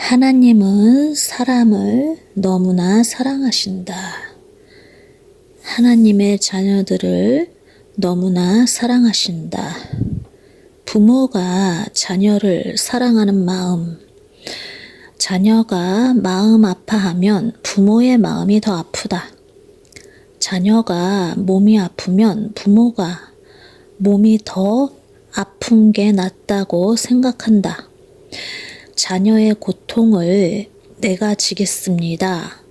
하나님은 사람을 너무나 사랑하신다. 하나님의 자녀들을 너무나 사랑하신다. 부모가 자녀를 사랑하는 마음, 자녀가 마음 아파하면 부모의 마음이 더 아프다. 자녀가 몸이 아프면 부모가 몸이 더 아픈 게 낫다고 생각한다. 자녀의 고통을 내가 지겠습니다.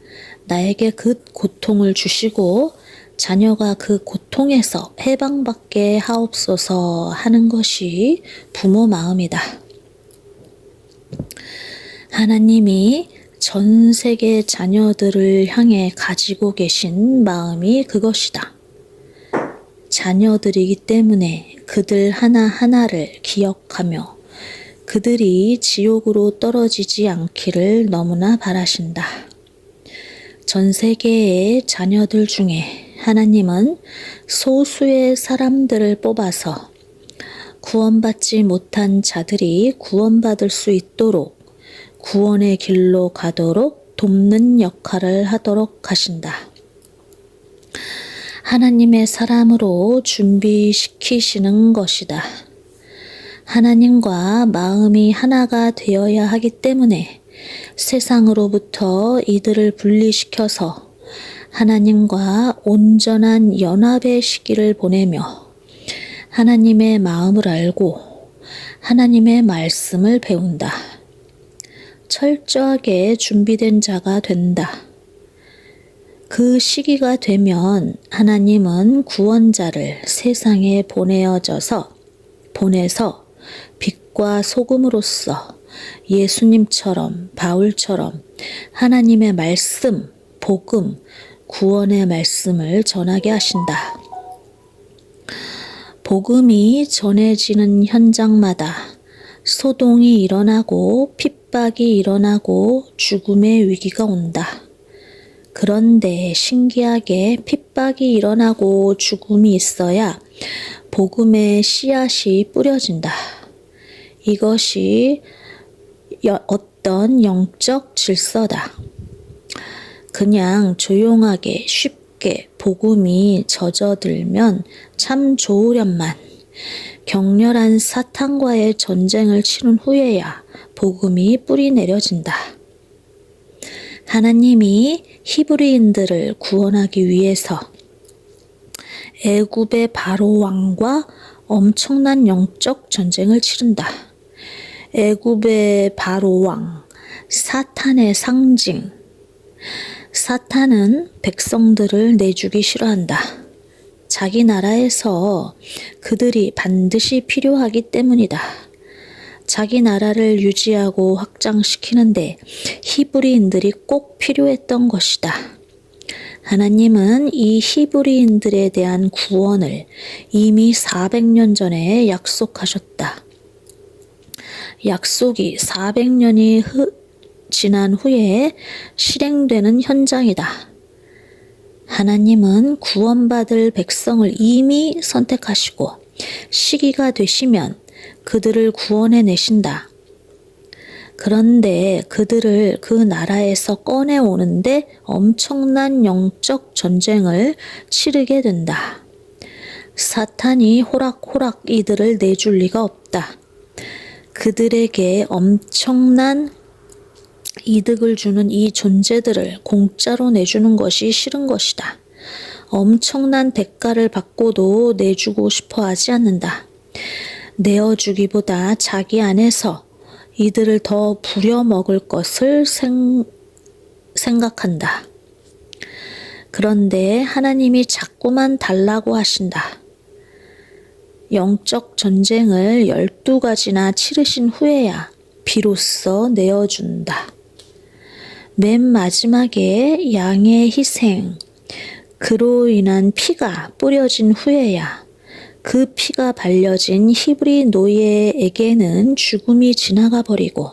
나에게 그 고통을 주시고 자녀가 그 고통에서 해방받게 하옵소서 하는 것이 부모 마음이다. 하나님이 전 세계 자녀들을 향해 가지고 계신 마음이 그것이다. 자녀들이기 때문에 그들 하나하나를 기억하며 그들이 지옥으로 떨어지지 않기를 너무나 바라신다. 전 세계의 자녀들 중에 하나님은 소수의 사람들을 뽑아서 구원받지 못한 자들이 구원받을 수 있도록 구원의 길로 가도록 돕는 역할을 하도록 하신다. 하나님의 사람으로 준비시키시는 것이다. 하나님과 마음이 하나가 되어야 하기 때문에 세상으로부터 이들을 분리시켜서 하나님과 온전한 연합의 시기를 보내며 하나님의 마음을 알고 하나님의 말씀을 배운다. 철저하게 준비된 자가 된다. 그 시기가 되면 하나님은 구원자를 세상에 보내서 빛과 소금으로써 예수님처럼 바울처럼 하나님의 말씀, 복음, 구원의 말씀을 전하게 하신다. 복음이 전해지는 현장마다 소동이 일어나고 핍박이 일어나고 죽음의 위기가 온다. 그런데 신기하게 핍박이 일어나고 죽음이 있어야 복음의 씨앗이 뿌려진다. 이것이 어떤 영적 질서다. 그냥 조용하게 쉽게 복음이 젖어들면 참 좋으련만 격렬한 사탄과의 전쟁을 치른 후에야 복음이 뿌리 내려진다. 하나님이 히브리인들을 구원하기 위해서 애굽의 바로 왕과 엄청난 영적 전쟁을 치른다. 애굽의 바로 왕, 사탄의 상징. 사탄은 백성들을 내주기 싫어한다. 자기 나라에서 그들이 반드시 필요하기 때문이다. 자기 나라를 유지하고 확장시키는데 히브리인들이 꼭 필요했던 것이다. 하나님은 이 히브리인들에 대한 구원을 이미 400년 전에 약속하셨다. 약속이 400년이 지난 후에 실행되는 현장이다. 하나님은 구원받을 백성을 이미 선택하시고 시기가 되시면 그들을 구원해 내신다. 그런데 그들을 그 나라에서 꺼내오는데 엄청난 영적 전쟁을 치르게 된다. 사탄이 호락호락 이들을 내줄 리가 없다. 그들에게 엄청난 이득을 주는 이 존재들을 공짜로 내주는 것이 싫은 것이다. 엄청난 대가를 받고도 내주고 싶어 하지 않는다. 내어주기보다 자기 안에서 이들을 더 부려먹을 것을 생각한다. 그런데 하나님이 자꾸만 달라고 하신다. 영적 전쟁을 12가지나 치르신 후에야 비로소 내어준다. 맨 마지막에 양의 희생, 그로 인한 피가 뿌려진 후에야 그 피가 발려진 히브리 노예에게는 죽음이 지나가 버리고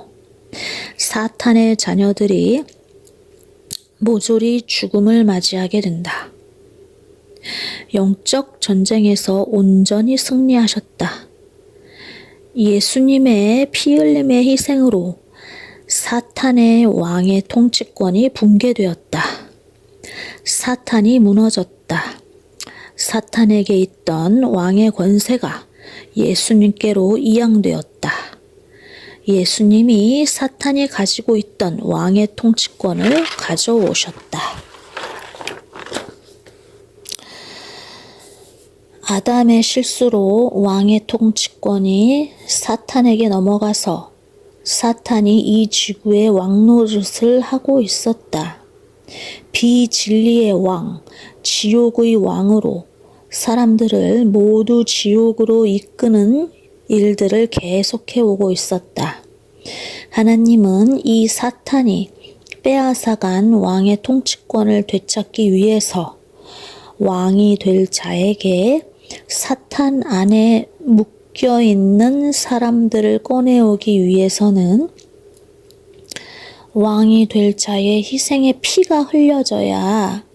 사탄의 자녀들이 모조리 죽음을 맞이하게 된다. 영적 전쟁에서 온전히 승리하셨다. 예수님의 피 흘림의 희생으로 사탄의 왕의 통치권이 붕괴되었다. 사탄이 무너졌다. 사탄에게 있던 왕의 권세가 예수님께로 이양되었다. 예수님이 사탄이 가지고 있던 왕의 통치권을 가져오셨다. 아담의 실수로 왕의 통치권이 사탄에게 넘어가서 사탄이 이 지구의 왕노릇을 하고 있었다. 비진리의 왕, 지옥의 왕으로 사람들을 모두 지옥으로 이끄는 일들을 계속해 오고 있었다. 하나님은 이 사탄이 빼앗아간 왕의 통치권을 되찾기 위해서 왕이 될 자에게 사탄 안에 묶여있는 사람들을 꺼내오기 위해서는 왕이 될 자의 희생의 피가 흘려져야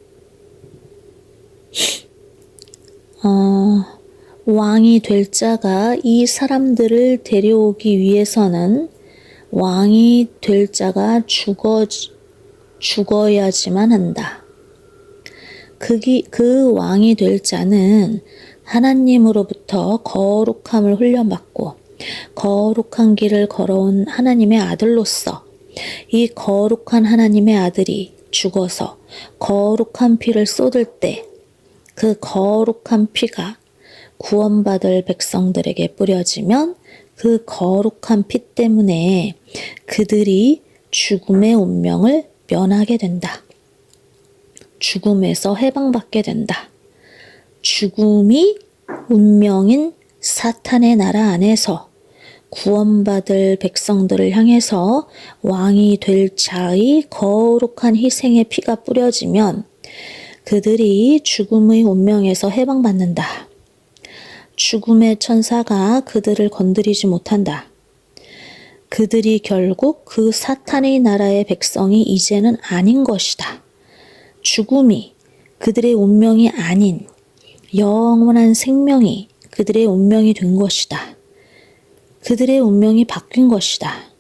왕이 될 자가 이 사람들을 데려오기 위해서는 왕이 될 자가 죽어야지만 한다. 그 왕이 될 자는 하나님으로부터 거룩함을 훈련받고 거룩한 길을 걸어온 하나님의 아들로서 이 거룩한 하나님의 아들이 죽어서 거룩한 피를 쏟을 때 그 거룩한 피가 구원받을 백성들에게 뿌려지면 그 거룩한 피 때문에 그들이 죽음의 운명을 면하게 된다. 죽음에서 해방받게 된다. 죽음이 운명인 사탄의 나라 안에서 구원받을 백성들을 향해서 왕이 될 자의 거룩한 희생의 피가 뿌려지면 그들이 죽음의 운명에서 해방받는다. 죽음의 천사가 그들을 건드리지 못한다. 그들이 결국 그 사탄의 나라의 백성이 이제는 아닌 것이다. 죽음이 그들의 운명이 아닌 영원한 생명이 그들의 운명이 된 것이다. 그들의 운명이 바뀐 것이다.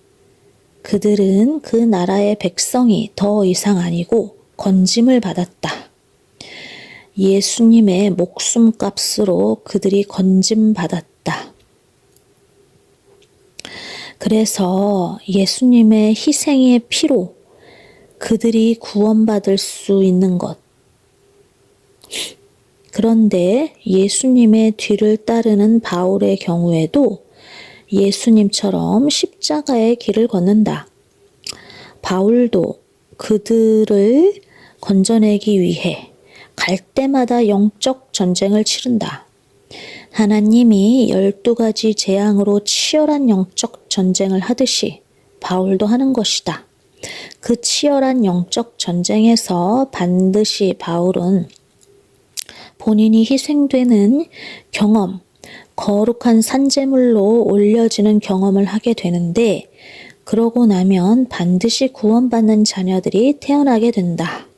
그들은 그 나라의 백성이 더 이상 아니고 건짐을 받았다. 예수님의 목숨값으로 그들이 건짐받았다. 그래서 예수님의 희생의 피로 그들이 구원받을 수 있는 것. 그런데 예수님의 뒤를 따르는 바울의 경우에도 예수님처럼 십자가의 길을 걷는다. 바울도 그들을 건져내기 위해 갈 때마다 영적 전쟁을 치른다. 하나님이 12가지 재앙으로 치열한 영적 전쟁을 하듯이 바울도 하는 것이다. 그 치열한 영적 전쟁에서 반드시 바울은 본인이 희생되는 경험, 거룩한 산제물로 올려지는 경험을 하게 되는데 그러고 나면 반드시 구원받는 자녀들이 태어나게 된다.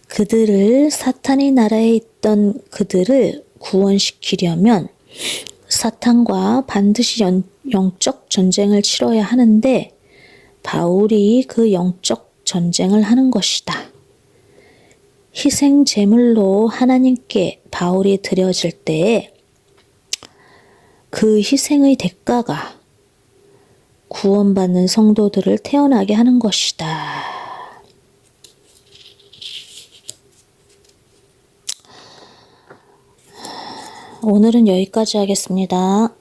그들을 사탄의 나라에 있던 그들을 구원시키려면 사탄과 반드시 영적 전쟁을 치러야 하는데 바울이 그 영적 전쟁을 하는 것이다. 희생 제물로 하나님께 바울이 드려질 때에 그 희생의 대가가 구원받는 성도들을 태어나게 하는 것이다. 오늘은 여기까지 하겠습니다.